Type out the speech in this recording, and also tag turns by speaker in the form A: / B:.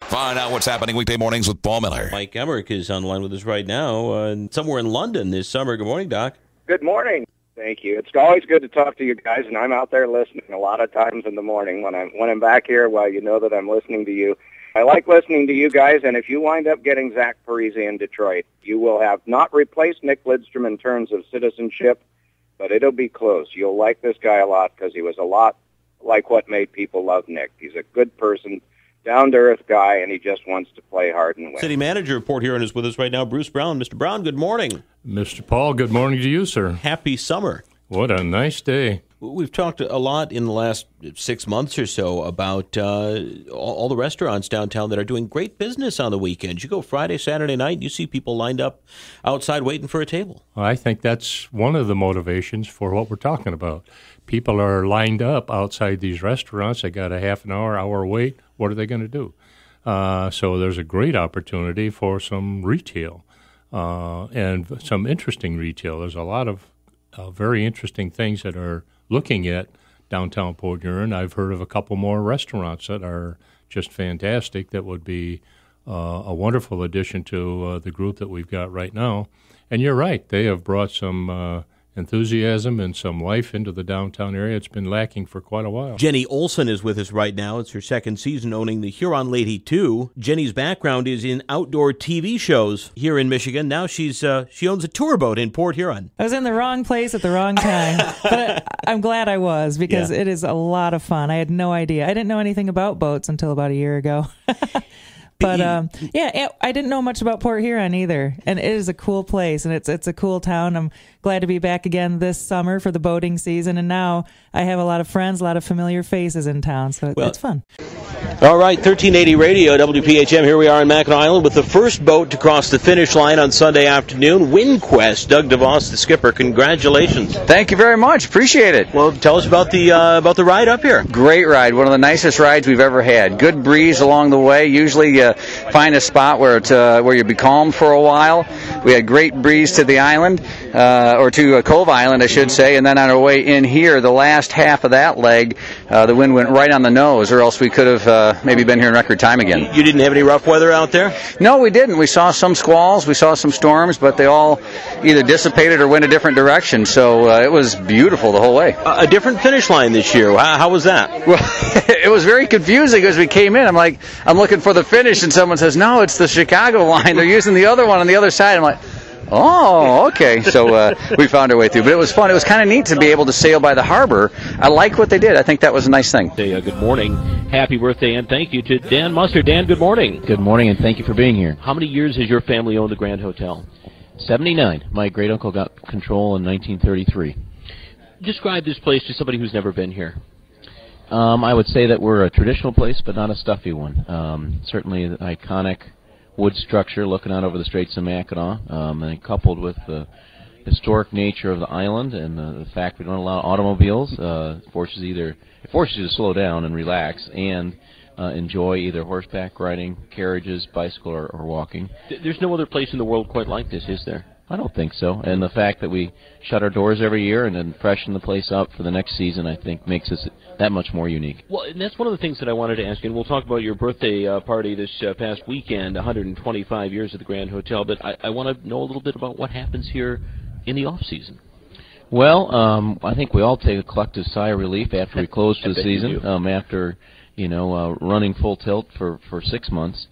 A: Find out what's happening weekday mornings with Paul Miller.
B: Mike Emmerich is on the line with us right now, somewhere in London this summer. Good morning, Doc.
C: Good morning. Thank you. It's always good to talk to you guys, and I'm out there listening a lot of times in the morning when I'm back here. Well, you know that I'm listening to you. I like listening to you guys, and if you wind up getting Zach Parise in Detroit, you will have not replaced Nick Lidstrom in terms of citizenship, but it'll be close. You'll like this guy a lot because he was a lot like what made people love Nick. He's a good person, down-to-earth guy, and he just wants to play hard and win.
B: City Manager of Port Huron is with us right now, Bruce Brown. Mr. Brown, good morning.
D: Mr. Paul, good morning to you, sir.
B: Happy summer.
D: What a nice day.
B: We've talked a lot in the last 6 months or so about all the restaurants downtown that are doing great business on the weekends. You go Friday, Saturday night, you see people lined up outside waiting for a table.
D: Well, I think that's one of the motivations for what we're talking about. People are lined up outside these restaurants. They got a half an hour wait. What are they going to do? So there's a great opportunity for some retail and some interesting retail. There's a lot of very interesting things that are looking at downtown Port Huron. I've heard of a couple more restaurants that are just fantastic that would be a wonderful addition to the group that we've got right now. And you're right, they have brought some enthusiasm and some life into the downtown area. It's been lacking for quite a while.
B: Jenny Olson is with us right now. It's her second season owning the Huron Lady 2. Jenny's background is in outdoor TV shows here in Michigan. Now she owns a tour boat in Port Huron.
E: I was in the wrong place at the wrong time, but I'm glad I was because It is a lot of fun. I had no idea. I didn't know anything about boats until about a year ago. But I didn't know much about Port Huron either, and it is a cool place, and it's a cool town. I'm glad to be back again this summer for the boating season, and now I have a lot of friends, a lot of familiar faces in town, so it's fun.
B: All right, 1380 Radio, WPHM. Here we are in Mackinac Island with the first boat to cross the finish line on Sunday afternoon. WindQuest, Doug DeVos, the skipper. Congratulations!
F: Thank you very much. Appreciate it.
B: Well, tell us about the ride up here.
F: Great ride. One of the nicest rides we've ever had. Good breeze along the way. Usually find a spot where you'll be calm for a while. We had great breeze to the island, or to Cove Island, I should say, and then on our way in here, the last half of that leg, the wind went right on the nose, or else we could have maybe been here in record time again.
B: You didn't have any rough weather out there?
F: No, we didn't. We saw some squalls, we saw some storms, but they all either dissipated or went a different direction, so it was beautiful the whole way.
B: A different finish line this year. How was that?
F: Well, it was very confusing as we came in. I'm looking for the finish, and someone says, no, it's the Chicago line. They're using the other one on the other side. I'm like, oh, okay. So we found our way through. But it was fun. It was kind of neat to be able to sail by the harbor. I like what they did. I think that was a nice thing.
G: Good morning. Happy birthday, and thank you to Dan Muster. Dan, good morning.
H: Good morning, and thank you for being here.
G: How many years has your family owned the Grand Hotel?
H: 79. My great-uncle got control in 1933.
G: Describe this place to somebody who's never been here.
H: I would say that we're a traditional place, but not a stuffy one. Certainly an iconic wood structure looking out over the Straits of Mackinac, and coupled with the historic nature of the island and the fact we don't allow automobiles, it forces you to slow down and relax and enjoy either horseback riding, carriages, bicycle, or walking.
G: There's no other place in the world quite like this, is there?
H: I don't think so. And the fact that we shut our doors every year and then freshen the place up for the next season, I think, makes us that much more unique.
G: Well, and that's one of the things that I wanted to ask you, and we'll talk about your birthday party this past weekend, 125 years at the Grand Hotel, but I want to know a little bit about what happens here in the off-season.
H: Well, I think we all take a collective sigh of relief after we close for the season, after running full tilt for 6 months.